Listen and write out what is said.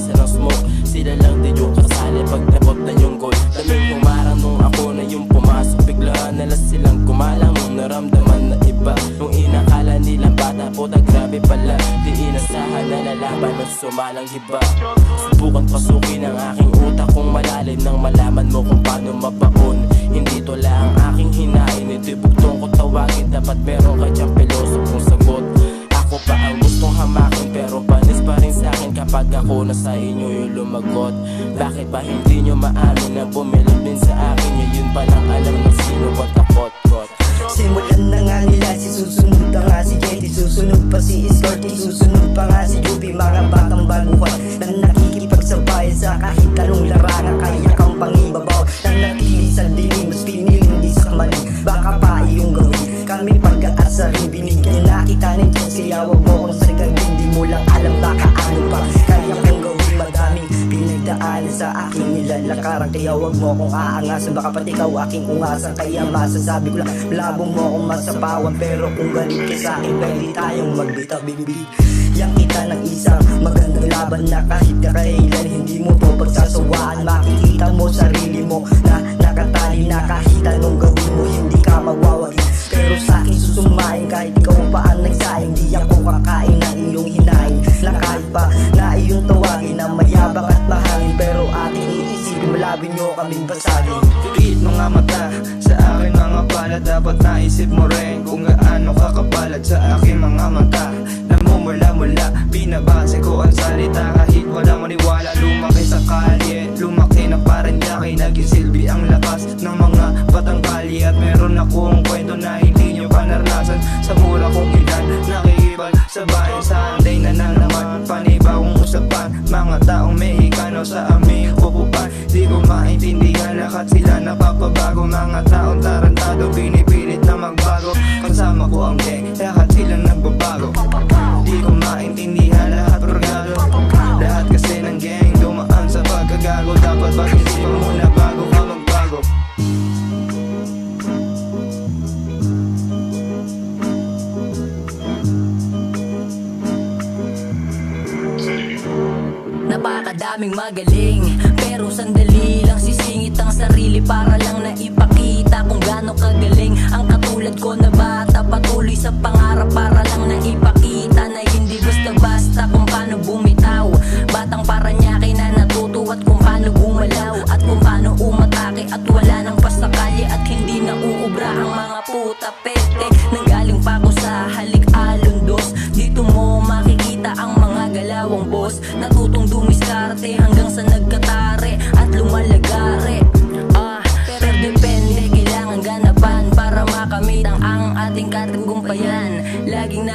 nagbabasa ng smoke. Sila lang din yung kasali pag nabot na yung goal. Daming humarang nung ako na yung pumasok. Biglaan nila silang kumalang nung naramdaman na iba. Nung inakala nilang bata, puta grabe pala. Di inasahan na lalaban ng sumalang hiba. Subukan pasukin ang aking utak kung malalim nang malaman mo kung paano mabaon. Hindi to lang ang aking hinain, ito'y bugtong ko tawagin. Dapat meron ka dyang pilosopong sagot. Ako pa ang gustong hamakin, pero panis pa rin sa'kin kapag ako na sa inyo yung lumagot. Bakit ba hindi nyo maamin na bumilog din sa akin? Yun pa lang alam ng sino ko takot-kot. Simulan na nga nila, si susunod na nga si Jetty, susunod pa si Escorty, susunod pa nga si Juby. Mga batang baguhan na nakikipagsabayan sa kahit anong larangan. Kaya kang pangibabaw na natili sa dilim, mas piniling di sa mali. Baka pa iyong gawin kami pag-aasa rin binigyan na kita ng chance. Kaya wag mo kong sargagin, di mo lang alam baka ano pa kaya kong gawin. Madaming pinagdaanan sa aking nilalakaran, kaya wag mo kong aangasan. Baka pati ikaw aking ungasan, kaya masasabi ko lang malabo mo akong masapawan. Pero kung galit ka sa akin, pwede tayong magbita-bibig. Yang kita ng isang magandang laban na kahit kakailan hindi mo to pagsasawaan. Makikita mo sarili mo na nakatali na kahit anong gawin mo hindi ka magwawagi. Pero sa akin susumain kahit ikaw pa ang nagsayang. Di ako kakain ng iyong hinain na kahit pa na iyong tawagin na mayabang at mahangin. Pero ating iisipin malabin nyo kaming basagin. Piit mga mata sa akin mga palad, dapat naisip mo rin kung gaano kakapalad sa aking mga mata. Namumula-mula, binabase ko ang salita kahit walang maniwala. Lumaki sa kalye, lumaki na parang yaki, naging silbi ang lakas ng mga batang kalye. At meron akong kwento na hindi nyo pa naranasan. Sa mura kong edad, nakikipag sa bayan Sunday na naman, panibawang usapan. Mga taong Mexicano sa aming upupan, di ko maintindihan lahat sila napapabago. Mga taong tarantado, pinipilit na magbago. Kasama ko ang gang, lahat sila nagbabago. Di ko maintindihan lahat progrado. Lahat kasi ng gang dumaan sa pagkagago. Dapat pag-isipan mo na bago ka magbago. Napakadaming magaling, pero sandali lang sisingit ang sarili para lang na ipakita kung gaano kagaling. Ang katulad ko na bata patuloy sa pangarap para lang na ipakita na hindi basta-basta kung paano bumitaw. Batang Paranaque na natuto at kung paano gumalaw at kung paano umatake at wala nang pasakali at hindi na uubra ang mga puta pete. Nanggaling pa ako sa halik alundos, dito mo makikita ang mga galawang boss. Natutong dumiskarte hanggang sa nagkatare at lumalagare. Pero depende, kailangan ganapan para makamit ang ating katagumpayan. Laging